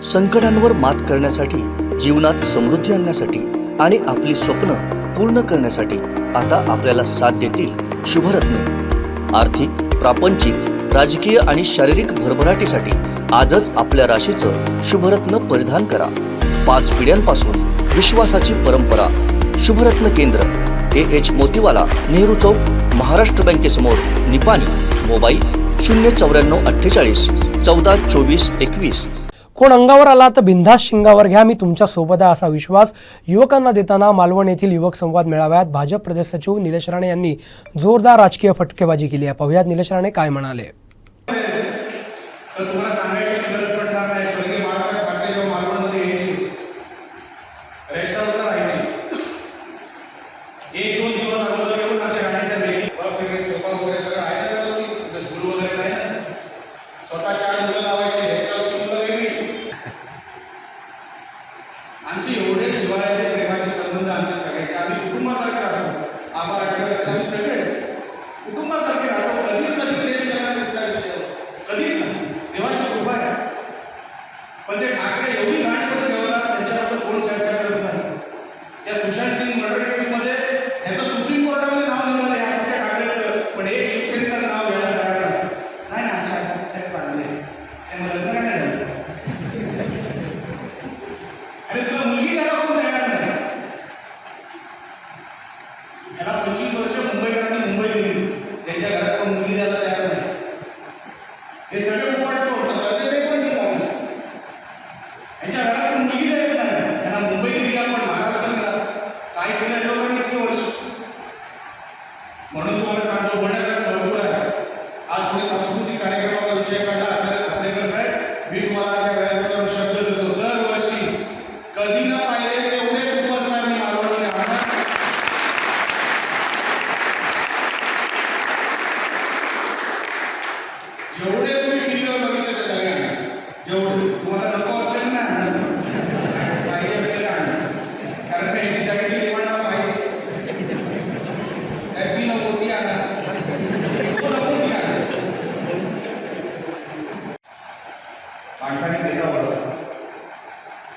संकटांवर मात करण्यासाठी, जीवनात समृद्धी आणण्यासाठी आणि आपली स्वप्न पूर्ण करण्यासाठी आता आपल्याला साथ देतील शुभरत्न। आर्थिक, प्रापंचिक, राजकीय आणि शारीरिक भरभराटीसाठी आजच आपल्या राशीचं शुभरत्न परिधान करा। 5 पिढ्यांपासून विश्वासाची परंपरा। शुभरत्न केंद्र AH मोतीवाला, नेहरू चौक, महाराष्ट्र बँकेसमोर, निपाणी। मोबाईल 09448 14 24 21। कोण अंगावर आला तर बिनधास्त शिंगावर घ्या, मी तुमच्या सोबत आहे असा विश्वास युवकांना देताना मालवण येथील युवक संवाद मेळाव्यात भाजप प्रदेश सचिव निलेश राणे यांनी जोरदार राजकीय फटकेबाजी केली आहे। पाहुयात निलेश राणे काय म्हणाले। आमचे एवढे जिव्हाळ्याचे प्रेमाचे संबंध आमच्या सगळ्यांचे, आम्ही कुटुंबासारखे राहतो। आम्हाला आम्ही सगळे कुटुंबासारखे राहतो। कधीच कधी क्लेश केला कुठल्या विषयावर, कधीच नाही। देवाची कृपा आहे। पण ते ठाकरे एवढी घाण करून ठेवतात, त्यांच्याबद्दल कोण चर्चा करत नाही। त्या सुशांत सिंग मर्डर केसमध्ये ह्याचं सुप्रीम कोर्टामध्ये नाव निघालं आहे आदित्य ठाकरेचं, पण एक शिवसेनेचं नाव घ्यायला तयार नाही ना। आमच्या आदित्य साहेब चांगले, त्यामुळे लग्न काय नाही झालं। अरे तुला मुलगी द्यायला कोण तयार नाही। याला 25 वर्ष मुंबईकरांनी मुंबई दिली, त्यांच्या घरात कोण मुलगी द्यायला तयार नाही। हे सगळे उपाट सोडतं, सरकारचे पण ठीक आहे। यांच्या घरात मुलगी द्यायला नाही, त्यांना मुंबई दिली, आपण महाराष्ट्र दिला। काय केलं लोकांनी इतके वर्ष? म्हणून तुम्हाला सांगतो, बोलण्यासारखं भरपूर आहे। आज कोणी सांस्कृतिक कार्यक्रमाचा विषय काढला, आचरेकर साहेब, मी तुम्हाला त्या व्यासपीठावर शब्द देतो, दरवर्षी कधी न पाहिले तेवढे सुपरस्टार मी मालवणमध्ये आणणार। जेवढे तुम्ही टीव्हीवर बघितले ते सगळे आणणार, जेवढे तुम्हाला नको असलेले नाही आणणार, पाहिजे असलेले आणणार। कारण त्यांची सगळ्यांची डिमांड मला माहिती आहे। ती नको ती आणणार, तो नको ती आणणार। माणसाने देता बरोबर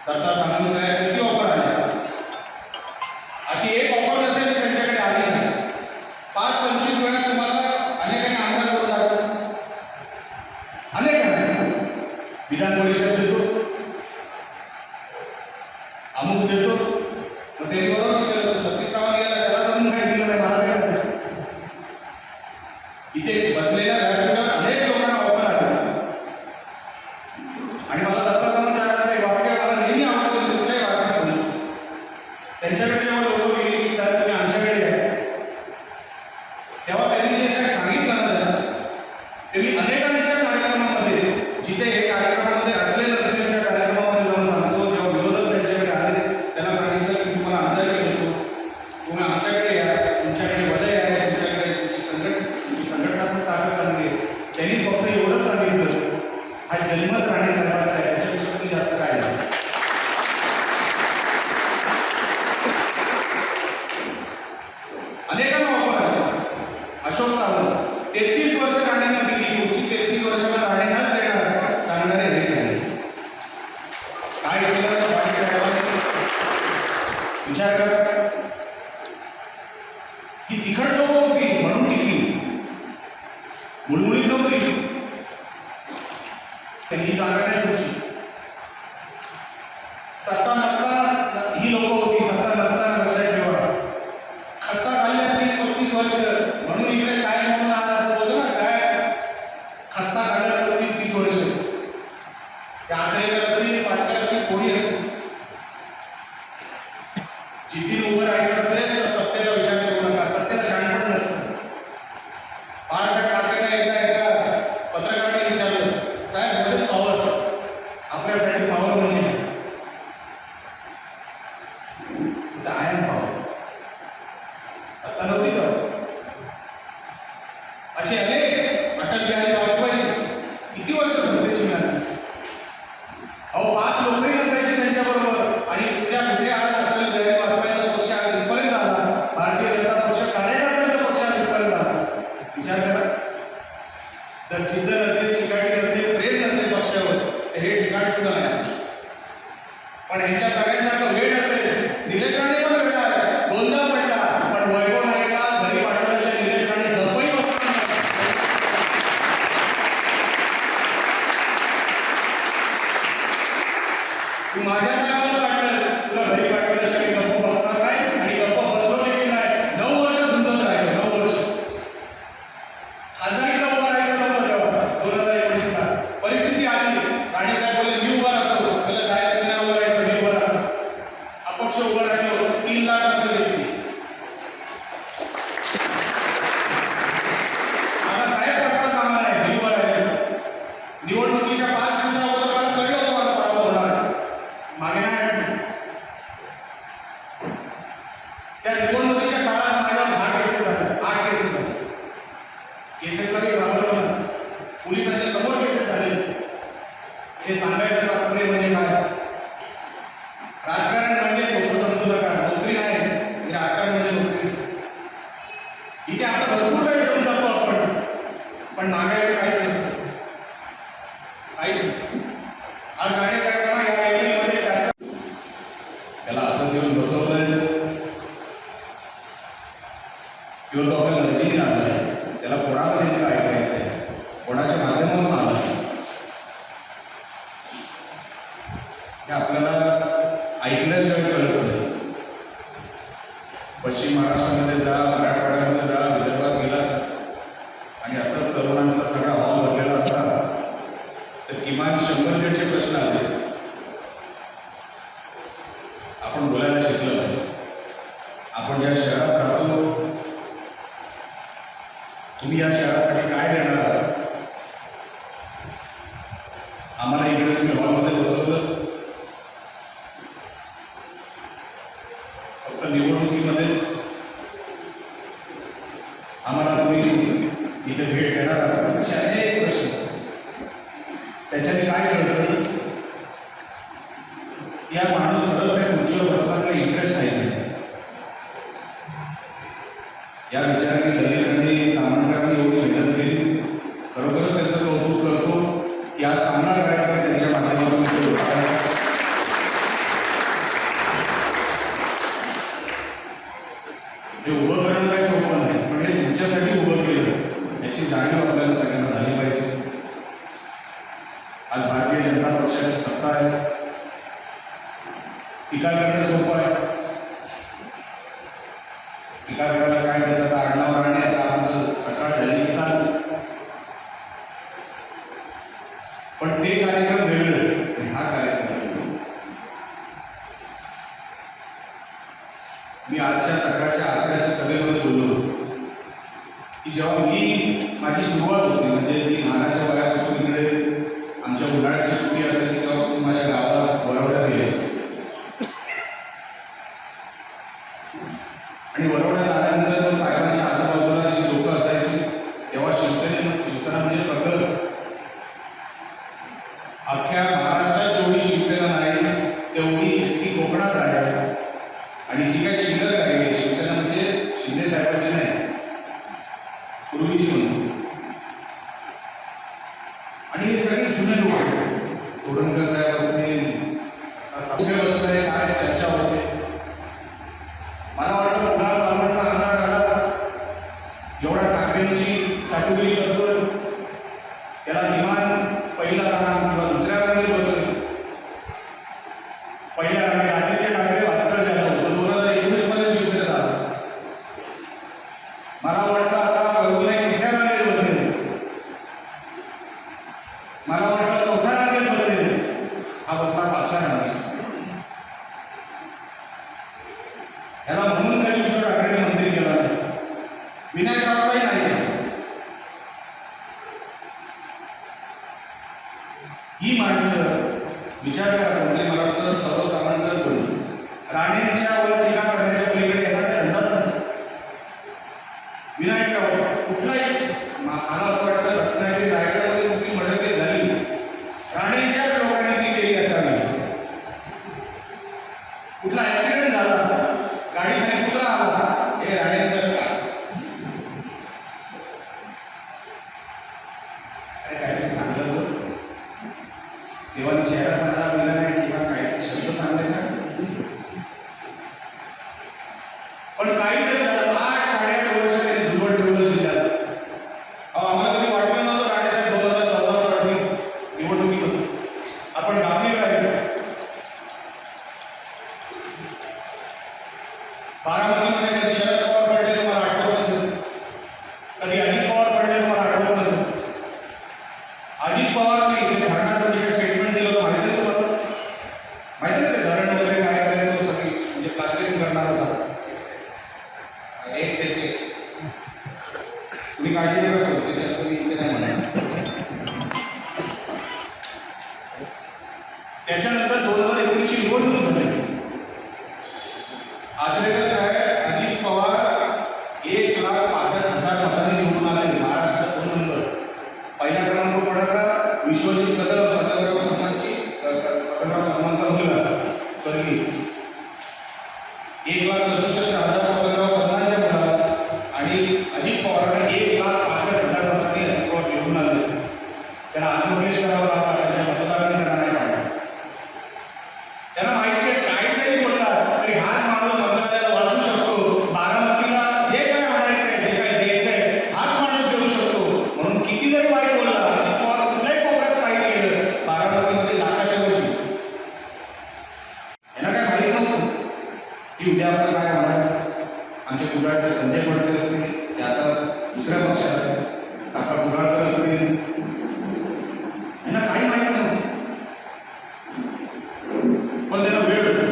दत्ता सांगली साहेब किती ऑफर आली, अशी एक ऑफर नसेल की त्यांच्याकडे आली नाही। 5-25 वेळा तुम्हाला अनेकांनी आमदार करून लागलं, अनेकांनी विधान परिषद देतो, अमुक देतो, मग त्यांनी बरोबर विचारलं, तो 36 सावंत गेला, त्याला अजून काय दिलं नाही, मला काय करतो? इथे बसलेल्या व्यासपीठावर अनेक लोकांना ऑफर आली आणि मला दत्ता सांगली साहेबांचं वाक्य मला नेहमी आवडतं, कुठल्याही भाषेत बोलतो। त्यांच्याकडे जेव्हा लोक गेली की साहेब तुम्ही आमच्याकडे आहे, तेव्हा त्यांनी जे काही सांगितलं ना ते मी अनेकांच्या कार्यक्रमामध्ये, जिथे हे कार्यक्रमामध्ये असले नसले त्या कार्यक्रमामध्ये जाऊन सांगतो। जेव्हा विरोधक त्यांच्याकडे आले, त्यांना सांगितलं की तुम्हाला आमदारकी देतो, तुम्ही आमच्याकडे या, तुमच्याकडे वलय आहे, तुमच्याकडे तुमची संघटनात्मक ताकद चांगली आहे। त्यांनी फक्त एवढंच सांगितलं, हा जन्मच राणे साहेबांचा आहे, त्याच्यापेक्षा तुम्ही जास्त काय आहे। अनेकांना ऑफर आली। अशोक सावंत 33 वर्ष राणेंना दिली, पुढची 33 वर्षाला राणेंनाच देणार सांगणारे हे झाले। काय केलं विचार करा। ही तिखट लोक होती म्हणून टिकली, मुळमुळीत नव्हती। ही जागा नाही तुमची। सत्ता नसताना ही लोक होती, सत्ता नसताना लक्षात ठेवा। खस्ता खाल्ल्या 30-35 वर्ष म्हणून इकडे साहेब म्हणून आज बोलतो ना, साहेब खस्ता खाल्ल्या 35-30 वर्ष। त्या आचरेकर असतील, पाटकर असतील, कोणी असतील, जिद्दीने उभं राहायचं असेल तर सत्तेचा विचार करू नका। सत्तेला शहाणपण नसतं। बाळासाहेब ठाकरेंना एका पत्रकाराने विचारलं, साहेब व्हॉट इज पॉवर? आपल्यासाठी पॉवर म्हणजे काय? I am power. सत्ता नव्हती का? असे अनेक, अटल बिहारी वाजपेयी किती वर्ष सत्तेची मिळाली? अहो 5 लोकही नसायचे त्यांच्याबरोबर, आणि कुठल्या आज अटल बिहारी वाजपेयीचा पक्ष इथपर्यंत आला, भारतीय जनता पक्ष कार्यकर्त्यांचा पक्ष इथपर्यंत आला। विचार करा, जर जिद्द नसेल, चिकाटी नसेल, प्रेम नसेल पक्षावर, तर हे ठिकाण सुद्धा नाही। पण ह्यांच्या सगळ्यांसारखं वेळ असेल. निलेश राणे पण वेळ आहे, गोंधळ पडला, पण वैभव नाईकला घरी पाठवल्याशिवाय निलेश राणे गप्पही बसणार नाही. तू माझ्या साहेबांना काढलंस, तुला घरी पाठवल्याशिवाय गप्प बसणार नाही आणि गप्प बसलो देखील नाही. 9 वर्ष झुंजत राहिलो, 9 वर्ष. खासदारीला उभा राहायचं नव्हतं तेव्हा 2019ला. परिस्थिती आली, राणे साहेब बोलले मी उभा राहतो. बोलले साहेब तुम्ही नाही उभं राहायचं, मी उभं राहतो. अपक्ष उभं राहिलो, 3 लाख मतं घेतली. आता साहेब पडताना कामा आहे, मी उभं राहिलो. निवडणुकीच्या 5 दिवसाअगोदर मला कळलं होतं माझा पराभव होणार आहे. मागे नाही हटलो. त्या निवडणुकीच्या काळात माझ्यावर 10 केसेस झाल्या, 8 केसेस झाल्या. केसेसला मी घाबरलो नाही. पोलिसांच्या समोर केसेस झाले. हे सांगायचं तात्पर्य म्हणजे काय? राजकारण म्हणजे सोपं समजू नका, नोकरी नाही. हे राजकारण म्हणजे नोकरी नाही. इथे आपला भरपूर वेळ घेऊन जातो आपण, पण मागायचं काहीच नसतं, काहीच नसतं. आज राणे साहेबांना या एप्रिलमध्ये त्याला असंच येऊन बसवलंय किंवा तो आपल्या मर्जीने आला आहे. त्याला कोणाला नेमकं ऐकायचं आहे, कोणाच्या माध्यमातून आलं आहे, हे आपल्याला ऐकल्याशिवाय कळत नाही. पश्चिम महाराष्ट्रामध्ये जा, मराठवाड्यामध्ये जा, विदर्भात गेला आणि असाच तरुणांचा सगळा हॉल भरलेला असता तर किमान 100 प्रश्न आले असते. आपण बोलायला शिकलं पाहिजे. आपण ज्या शहरात राहतो, तुम्ही या शहरासाठी काय देणार आहात? आम्हाला इकडे तुम्ही हॉलमध्ये बसवलं, फक्त निवडणुकीमध्येच आम्हाला तुम्ही इथे भेट देणार आहात. असे अनेक प्रश्न. त्याच्याने काय कळतं की हा माणूस खरंच त्या खुर्चीवर बसला त्याला इंटरेस्ट नाही. या विचाराने दलितांनी, तामणकरांनी एवढी मेहनत केली. खरोखरच त्यांचं कौतुक करतो की आज चांगला कार्यक्रम त्यांच्या माध्यमातून हे उभं करणं काही सोपं नाही, पण हे तुमच्यासाठी उभं केलं याची जाणीव आपल्याला सगळ्यांना झाली पाहिजे. आज भारतीय जनता पक्षाची सत्ता आहे. टीका करणं सोपं आहे. टीका करायला काय देतात, आडनाव राणे, आता आपलं सकाळ झाली की चालतं. पण ते कार्यक्रम वेगळं आणि हा कार्यक्रम वेगळा. मी आजच्या सकाळच्या आचऱ्याच्या सभेमध्ये बोललो होतो की जेव्हा मी माझी सुरुवात होती, म्हणजे मी लहानाच्या वयापासून इकडे आमच्या उन्हाळ्याची सुट्टी असायची तेव्हापासून माझ्या गावात वरवड्यात यायची. आणि वरवड्यात आल्यानंतर मग साहेबांच्या आजूबाजूला जी लोक असायची तेव्हा शिवसेना म्हणजे प्रकल्प. अख्ख्या महाराष्ट्रात जेवढी शिवसेना नाही तेवढी इतकी कोकणात आहे. आणि जी काही शिल्लक आहे शिवसेना म्हणजे शिंदे साहेबांची नाही, पूर्वीची म्हणतो. आणि हे सगळे जुने लोक, तोडणकर साहेब असतील, कुठे बसले, काय चर्चा होते. मला वाटतं पुन्हा मालवणचा आमदार आला, एवढा ठाकरेंची चाटुगिरी करतोय, त्याला किमान पहिला रांग किंवा दुसऱ्या रांगेत बसवली. पहिल्या रांगेत आदित्य ठाकरे, भास्कर जाधव, जो 2019 मध्ये शिवसेनेत आला. मला वाटतं आता वैभव तिसऱ्या रांगेत बसेल, मला वाटतं चौथ्या रांगेत बसेल, हा बसला 5व्या रांगेत. याला म्हणून काही उद्धव ठाकरेंनी मंत्री केला नाही, विनायक रावताही नाही केला. ही माणसं विचार करा. मंत्री मला वाटतं सर्व तामणकर बोलली, राणेंच्यावर टीका करण्याच्या पलीकडे येणारा धंदाच नाही. विनायक राऊत कुठलाही, मला असं वाटतं रत्नागिरी रायगडमध्ये कुठली मर्डर झाली, राणेंच्याच लोकांनी ती केली असावी. कुठला ऍक्सिडेंट झाला, गाडी खाली कुत्रा आला, हे राणेंचंच का? अरे काहीतरी चांगलं होतं, देवाने चेहरा चांगला दिला नाही किंवा काहीतरी शब्द चांगले बारामतीला आहे. बारामतीमध्ये कधी शरद पवार पडले तुम्हाला आठवत नसेल, कधी अजित पवार पडले तुम्हाला आठवत नसेल. अजित पवारने इथे धरणाचं जे काही स्टेटमेंट दिलं होतं माहिती आहे तुम्हाला? माहिती आहे ते धरण वगैरे काय करायचं होतं, सगळी म्हणजे प्लास्टिकिंग करणार होता. तुम्ही काळजी नका करू, ते शब्द मी इथे नाही म्हणणार. त्याच्यानंतर 2019ची निवडणूक झाली. आचरेकर साहेब, अजित पवार 1,65,000 मतांनी निवडून आले. महाराष्ट्रात 2 नंबर. पहिला क्रमांक कोणाचा? विश्वजित कदम, पतंगराव कदमांचा मुलगा स्वर्गीय. 1,67,000 पतंगराव कदमांच्या मुलाला आणि अजित पवारांना 1,65,000 मतांनी अजित पवार निवडून आले. त्यांना आत्मक्लेश करावा लागला, त्यांच्या मतदारांनी त्यांना नाही पाडला. त्यांना माहिती आहे काही जरी बोलला तरी हाच माणूस मंत्रालयाला वाचू शकतो. बारामतीला जे काय आणायचं आहे, जे काय द्यायचं आहे, हाच माणूस देऊ शकतो. म्हणून किती जरी वाईट बोलला, अजित पवार कुठल्याही कोपऱ्यात काही केलं, बारामतीमध्ये लाखाच्या वरची. यांना काय माहीत नव्हतं की उद्या आपलं काय होणार. आमच्या कुडाळचे संजय फडके असतील, ते आता दुसऱ्या पक्षात आहेत, काका कुडाळकर असतील, यांना काही माहीत नव्हतं. पण त्यांना वेळ होतो.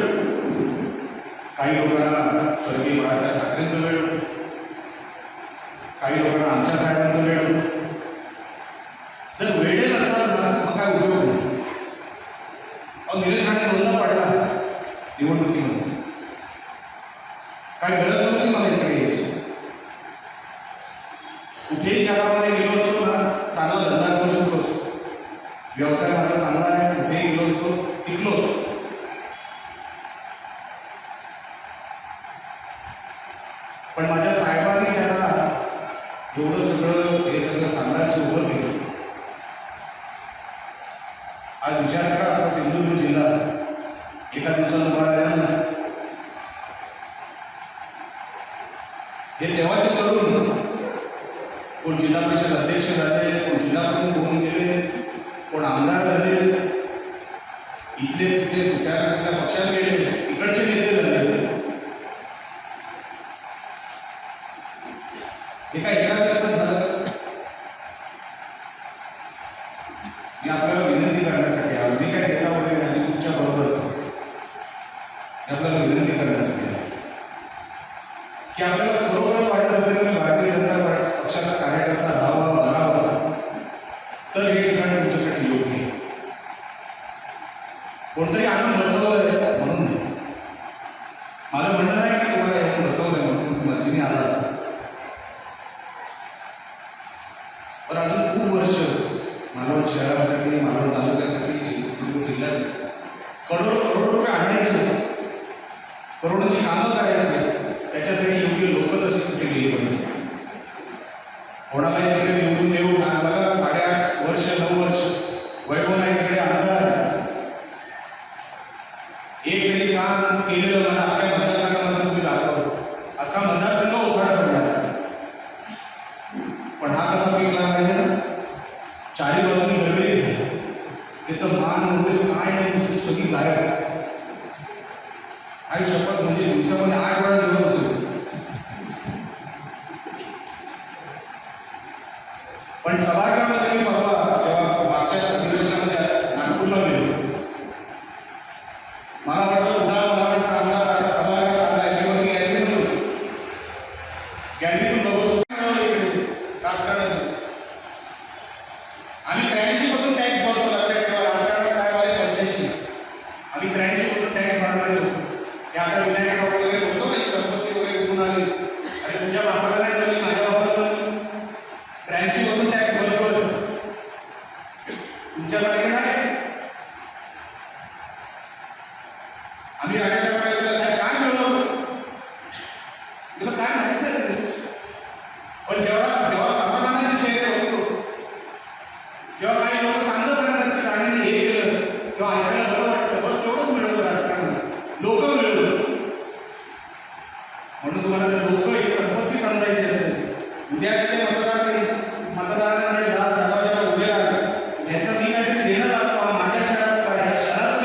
काही लोकांना स्वर्गीय बाळासाहेब ठाकरेंचं वेळ होतं, काही लोकांना आमच्या साहेबांचं वेळ होतं. जर वेळे नसणार ना मग काय उपयोग नाही. निलेश राणे दोनदा पडला निवडणुकीमध्ये. काय गरज नव्हती मला इकडे यायची. कुठेही जगामध्ये गेलो असतो ना, चांगला धंदा करू शकलो असतो, व्यवसाय माझा चांगला आहे, कुठेही गेलो असतो, टिकलो असतो. पण माझ्या साहेबांनी ज्याला एवढं सगळं हे सगळं साम्राज्य उभं केलं. आज विचार करा, आपला सिंधुदुर्ग जिल्हा एका दिवसात उभा राहिला ना. हे तेव्हाचे तरुण कोण जिल्हा परिषद अध्यक्ष झाले, कोण जिल्हा प्रमुख होऊन गेले, कोण आमदार झाले, इथले तिथे कुठल्या पक्षात गेले, इकडचे नेते झाले. हे काय एका दिवसात झालं? मी आपल्याला विनंती करण्यासाठी आलो. मी काय नेता वगैरे नाही, तुमच्या बरोबरच आपल्याला विनंती करण्यासाठी आलो की आपल्याला खरोखरच वाटत असेल की भारतीय जनता पक्षाचा कार्यकर्ता राहावा बनावा, तर हे ठिकाण तुमच्यासाठी योग्य आहे. कोणतरी आणून बसवलंय म्हणून नाही. माझं म्हणणं नाही की तुम्हाला येऊन बसवलंय म्हणून तुम्ही मर्जीने आला असाल. पण अजून खूप वर्ष मालवण शहरासाठी, मालवण तालुक्यासाठी, सिंधुदुर्ग जिल्ह्यासाठी करोड रुपये आणायचे, करोडोची कामं करायची. त्याच्यासाठी योग्य लोक तशी कुठे गेली पाहिजे. कोणालाही तिकडे निवडून देऊ बघा, 8.5 वर्ष 9 वर्ष वैभव नाही तिकडे आमदार. एक तरी काम केलेलं मला अख्ख्या मतदारसंघामध्ये तुम्ही दाखव. अख्खा मतदारसंघ ओसाडा पडला. पण हा कसा पिकला माहिती ना, चारी बाजूनी गडगडीत आहे. त्याचं मान वगैरे काय नाही, नुसती सगळी गायब. आई शपथ, म्हणजे दिवसामध्ये 8 वेळा जेवण असेल. पण सभागृहामध्ये मी परवा जेव्हा मागच्या अधिवेशनामध्ये नागपूरला गेलो, मला वाटतं कुडाळ मालवणचा आमदार आता सभागृहात आला आहे, तेव्हा मी गॅलरीमध्ये होतो. गॅलरीतून बघतो इकडे राजकारणात. आम्ही 83 पासून टॅक्स भरतो. लक्षात ठेवा, राजकारणात साहेब आले 85. आम्ही 83 पासून टॅक्स भरणारे होतो. ते आता विनायक वगैरे बोलतो ना, संपत्ती वगैरे उठून आली. अरे तुझ्या बापाला नाही जमली, माझ्या बापाला जमली. 83 पासून टॅक्स भरतोय. तुमच्यासारखे नाही. आम्ही राणेसाहेबांना विचारलं, साहेब काय मिळवलं? तुला काय माहित नाही. पण जेव्हा समाधानाचे चेहरे बघतो, जेव्हा काही लोक चांगलं सांगतात की राणेंनी हे केलं, तेव्हा ऐकायला बरं वाटतं. बस तेवढंच मिळवलं राजकारण, लोक मिळवलं. म्हणून तुम्हाला जर लोक ही संपत्ती समजायची असेल, उद्या तिथे मतदारांकडे दरवाजाला उभे राहतात, ह्याचं मी काहीतरी देणं लागतो. माझ्या शहरात काय, ह्या शहराचं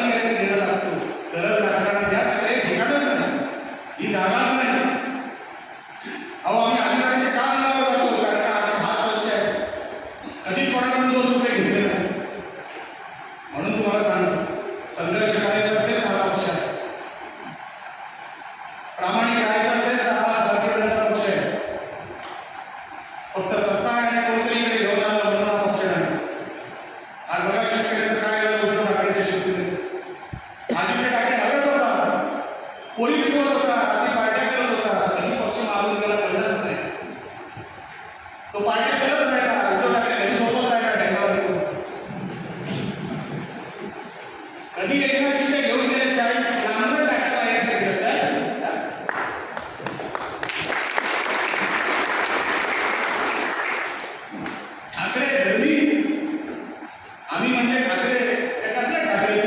आदित्य ठाकरे हरत होता, पोलीस फिरवत होता, रात्री पार्ट्या करत होता, कधी पक्ष मारून गेला कळलंच नाही. तो पार्ट्या करत राहिला, उद्धव ठाकरे घरी झोपत राहिला ढेगावर. कधी एकनाथ शिंदे घेऊन गेले 40 लांबून टाटा बाहेर ठाकरे धरली. आम्ही म्हणजे ठाकरे, ते कसले ठाकरे?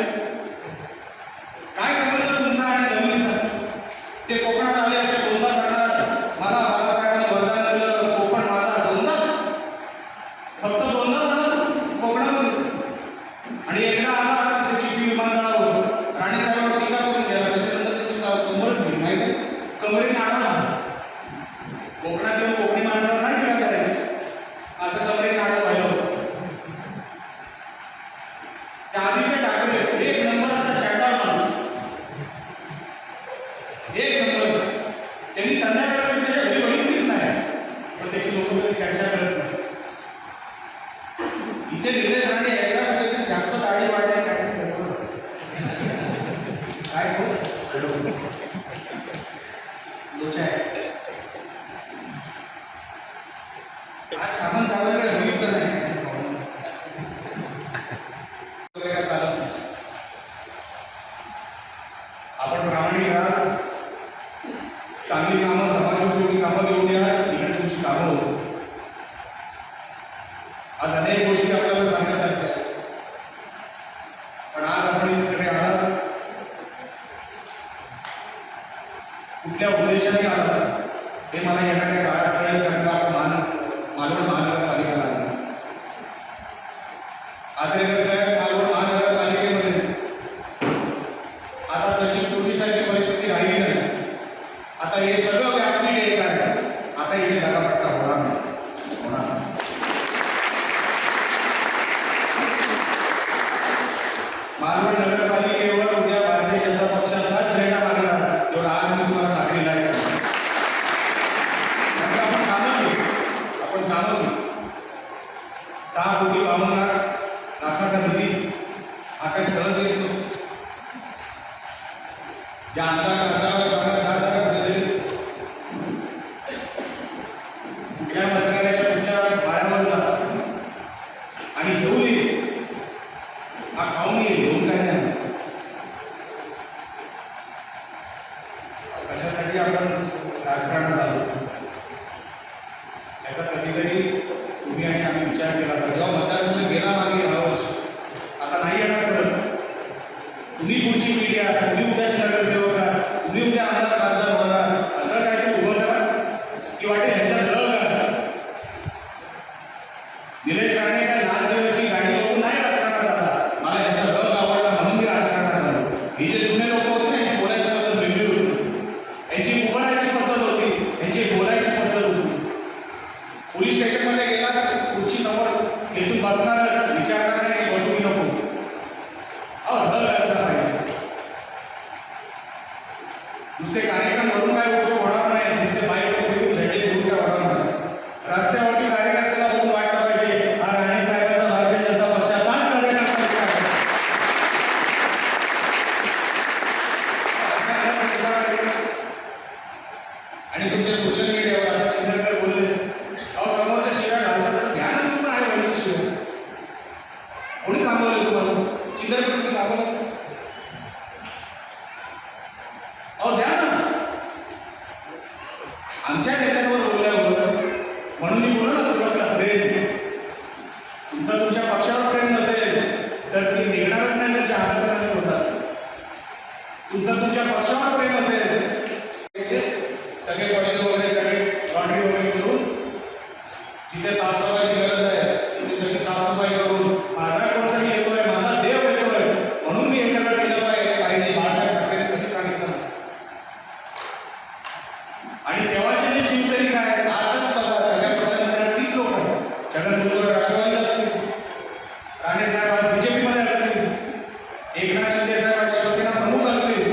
काय संबंध तुमचा आणि जमिनीचा? ते कोकणात आले असे दोनदा करणार. मला बाळासाहेबांनी वरदान दिलं, कोकण माझा. दोनदा, फक्त दोनदा झाला कोकणामध्ये. आणि एकदा आला तिथे चिपी विमानतळावर राणे साहेबांवर टीका करून गेला. त्याच्यानंतर त्याची कंबरच गेली, माहिती आहे? कमरेने आडा झाला. कोकणात येऊन कोकणी माणसावर ना टीका करायची, असं कमरेने आडा व्हायला होतं. त्या आदित्य ठाकरे एक नंबरचा चॅटार माणूस, एक नंबरचा. त्यांनी संध्याकाळी त्याच्या घरी बघितलीच नाही, पण त्याची लोक कधी चर्चा करत नाही. इथे निलेश राणे एकदा कुठेतरी जास्त दाढी वाढली, काय काय खूप लोचा आहे. आज सामंत साहेबांकडे बघितलं नाही, चालत नाही. आपण प्रामाणिक आहात, चांगली कामं, समाजोपयोगी कामं घेऊन या, इकडे तुमची कामं होत. आज अनेक गोष्टी आपल्याला सांगण्यासारख्या आहेत, पण आज आपण इथे सगळे आहात, कुठल्या उद्देशाने आहात हे मला येणाऱ्या काळात कळेल. कारण का मालवण महानगरपालिका लागली. आचरेकर साहेब, मालवण महानगरपालिकेमध्ये आता तशी पूर्वीसारखी परिस्थिती राहिली नाही. आता हे सगळं व्यासपीठ एक आहे. आता इथे जागापट्टा होणार नाही, होणार नाही. मालवण नगरपालिकेवर उद्या भारतीय जनता पक्षाचा झेंडा लागणार, एवढा आज मी तुम्हाला खात्रीला आहे. आपण कामं घेऊ, आपण कामं घेऊ. 6,52,00,000 लाखाचा निधी हा काय सहज येत नसतो. या आमदार खासदाराला सांगत राहता का कुठेतरी कुठल्या मंत्रालयाच्या कुठल्या माळ्यावर जा आणि घेऊन ये, हा खाऊन ये, घेऊन काय नाही. कशासाठी आपण राजकारणात आलो याचा कधीतरी तुम्ही आणि आम्ही विचार केला पाहिजे. जेव्हा मतदारसंघ गेला मागे 10 वर्ष, आता नाही येणार परत. तुम्ही पुढची पिढी आहात, तुम्ही उद्याचे नगरसेवक आहात, तुम्ही उद्या आमदार खासदार होणार. असं काहीतरी उभं करा की वाटेल ह्याच्यात रग आहे. निलेश राणे काय लाल देवाची गाडी बघून नाही राजकारणात आला, मला ह्याचा रग आवडला म्हणून मी राजकारणात आलो. ही जे जुने लोक होते त्यांची बोलायची पद्धत वेगळी होती, यांची उभारायची पद्धत होती, यांची बोलायची पद्धत होती. पोलीस स्टेशनमध्ये गेला तर खुर्ची समोर खेचून बसणारच, विचारणार नाही की बसू की नको. रग असला पाहिजे. नुसते कार्यक्रम करून काय उपयोग होणार नाही, नुसते बाईकवर फिरून झेंडे फिरून काय होणार नाही. रस्त्यावरती कार्यकर्त्याला बघून वाटलं पाहिजे हा राणे साहेबांचा भारतीय जनता पक्षाचाच कार्यकर्ता आहे. आणि तुमच्या सोशल मीडियावर आता चिंदरकर बोलले, अहो समोरच्या शिव्या घालतात तर ध्यान कुठून आहे म्हणजे शिव्या? कोणी थांबवलं तुम्हाला? चिंदरकर तुम्ही थांबवलं? अहो द्या ना. आमच्या नेत्यांवर बोलल्यावर म्हणून मी बोललो ना सुरुवातीला, प्रेम. तुमचं तुमच्या पक्षावर प्रेम नसेल तर ती निघणारच नाही तुमच्या हातात होतात. तुमचं तुमच्या पक्षावर प्रेम असेल, सगळे पडदे वगैरे सगळे लॉन्ड्री वगैरे करून जिथे साफसफाईची गरज आहे तिथे सगळी साफसफाई करून माझा कोणतरी येतोय, माझा देव येतोय म्हणून मी हे सगळं केलं पाहिजे. बाळासाहेब ठाकरेंनी कधी सांगितलं. आणि तेव्हाचे जे शिवसैनिक आहेत आजच बघा सगळ्या पक्षांमध्ये तीच लोक आहेत. छगन भुजबळ राष्ट्रवादी असतील, राणे साहेब आज बीजेपीमध्ये असतील, एकनाथ शिंदे साहेब आज शिवसेना प्रमुख असतील.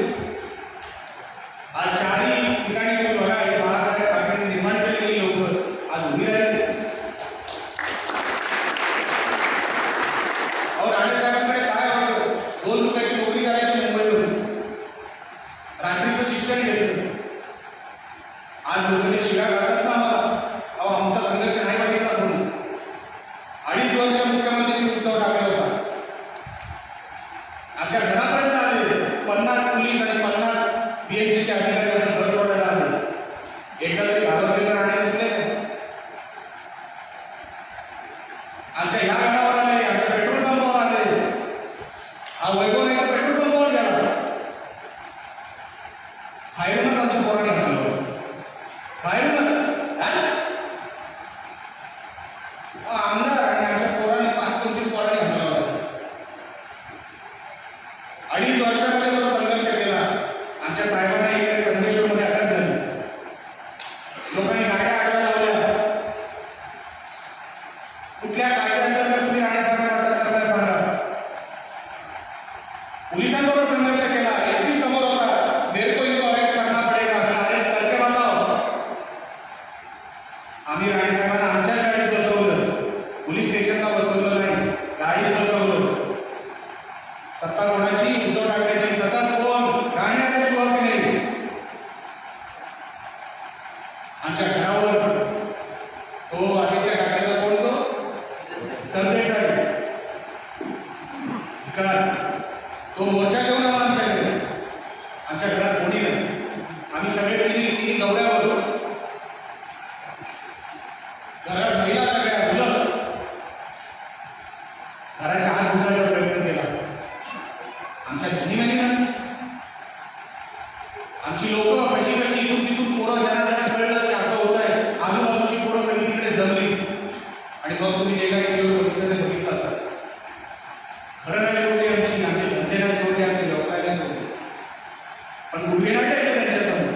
वर्षामध्ये जो संघर्ष केला, आमच्या साहेबांना इकडे संदेशमध्ये अटक झाली, लोकांनी गाड्या आडव्या लावल्या. कुठल्या कायद्याअंतर्गत तुम्ही राणे साहेबांना अटक करताय सांगा. पोलिसांबरोबर संघर्ष केला, एसपी समोर होता, मेरे को इनको अरेस्ट करना पडेगा, अरेस्ट करके बताओ. आम्ही राणे साहेबांना आमच्याच गाडीत बसवलं, पोलीस स्टेशनला बसवलं नाही, गाडीत बसवलं. सत्ता कोणाची? उद्धव ठाकरेची. सतत कोण? राणे आल्याची उभा केली. आमच्या घरावर तो आदित्य ठाकरेचा कोण? तो संजय साहेब तो मोर्चा घेऊन आला आमच्याकडे. आमच्या घरात कोणी नाही, आम्ही सगळे तिन्ही दौऱ्यावर. घरात महिला सगळ्या, मुलं. घराच्या आत घुसायचा प्रयत्न केला. आमच्या धनीमनी नाही. आमची लोक कशी इथून तिथून पोरं ज्यांना कळलं की असं होत आहे, आजूबाजूची पोरं सगळी तिकडे जमली. आणि मग तुम्ही जे काही बघितलं असाल, खरं नाही सोडली आमची, आमचे धंदे नाही सोडले, आमचे व्यवसाय नाही सोडले, पण गुडघे नाही टेकले त्यांच्यासमोर.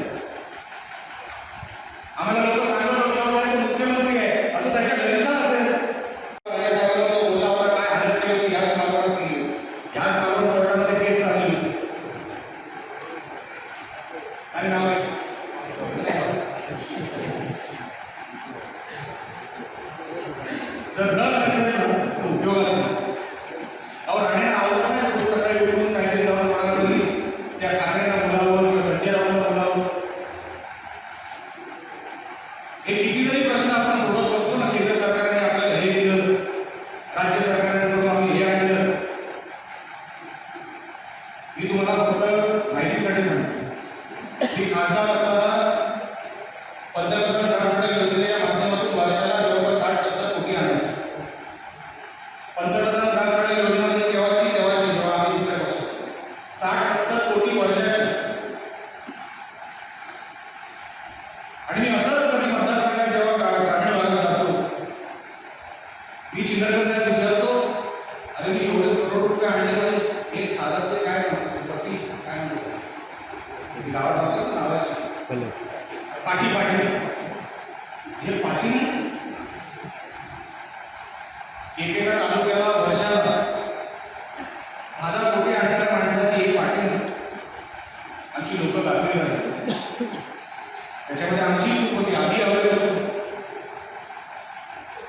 आम्हाला लोक सांगत होते व्यवसाय तो मुख्यमंत्री आहे, आता त्याच्या घरीचा असेल. तो बोलला होता काय हालत केली होती, याच मालवण केली होती, याच मालवण कोर्टामध्ये केस चालली होती. काय नाव आहे? जर न नसेल ना तो उपयोगाचा. अहो राणेंना आवडत नाही रोज सकाळी उठून काहीतरी जाऊन म्हणाला तुम्ही त्या ठाकरेंना बोलावं किंवा संजय राऊतला बोलावं. हे कितीतरी प्रश्न आपण सोडत बसतो ना. केंद्र सरकारने आपल्याला हे दिलं, राज्य सरकारने आम्ही हे आणलं. मी तुम्हाला फक्त माहितीसाठी सांगतो, मी खासदार असताना पंतप्रधान ग्रामसडक योजनेच्या माध्यमातून वर्षाला जवळपास 60-70 कोटी आणायचे. पंतप्रधान ग्रामसडक योजना म्हणजे तेव्हाची जेव्हा आम्ही दुसऱ्या पक्षात 60-70 कोटी वर्षाची. आणि मी असंच कधी मतदारसंघात जेव्हा ग्रामीण भागात जातो, मी चिंदरकर साहेब विचारतो, अरे मी एवढे करोड रुपये आणले, पण एक साधं ते काय म्हणतो, पट्टी काय म्हणतो गावात म्हणतात ना नावाची पाटी. हे पाटी नाही. एकेका तालुक्याला वर्षाला 10 कोटी आणणाऱ्या माणसाची एक पाटी नाही. आमची लोक गाजली राहिली. त्याच्यामध्ये आमची चूक होती, आम्ही अवैध होतो.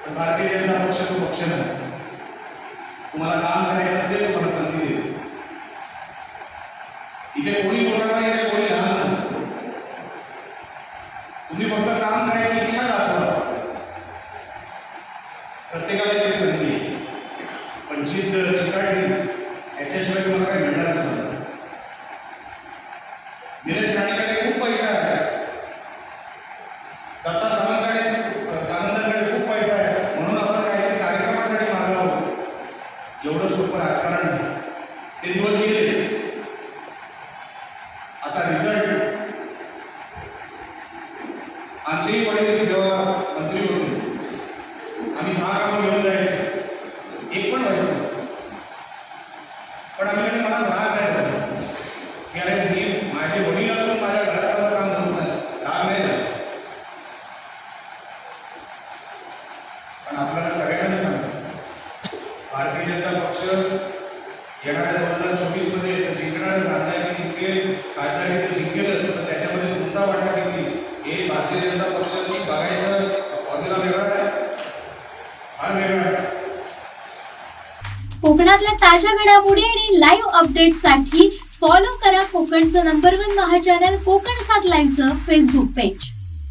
पण भारतीय जनता पक्ष तो पक्ष नाही. तुम्हाला काम करायचं असेल तुम्हाला संधी देते. इथे कोणी मोठा नाही, इथे कोणी लहान नाही. तुम्ही फक्त काम करायची इच्छा दाखवा. प्रत्येकाला इथे संधी आहे, पण जिद्द चिकाटी याच्याशिवाय तुम्हाला काही मिळणारच नाही. निलेश राणेकडे खूप पैसा आहे, दत्ता सामंतांकडे खूप पैसा आहे, म्हणून आपण काहीतरी कार्यक्रमासाठी मागावं. एवढं सोपं राजकारण नाही. ते दिवस गेले. आता रिझल्ट. आमचेही वडील जेव्हा मंत्री होते, आम्ही 10 कामं घेऊन जायचो, एक पण व्हायचं. पण आम्ही कधी मनात राग नाही झाला की अरे मी माझे वडील असून माझ्या घरात मला काम जमत नाही, राग नाही झाला. पण आपल्याला सगळ्यांना मी सांगतो, भारतीय जनता पक्ष येणाऱ्या 2024 मध्ये जिंकणार, राजधानी जिंकेल, खासदार इथे जिंकेलच, तर त्याच्यामध्ये तुमचा वाटा किती हे भारतीय जनता पक्षाची बघायचं फॉर्म्युला वेगळा आहे, फार वेगळा आहे. कोकणातल्या ताज्या घडामोडी आणि लाईव्ह अपडेट्ससाठी फॉलो करा कोकणचं नंबर 1 महा चॅनल कोकण 7 लाईव्हचं फेसबुक पेज.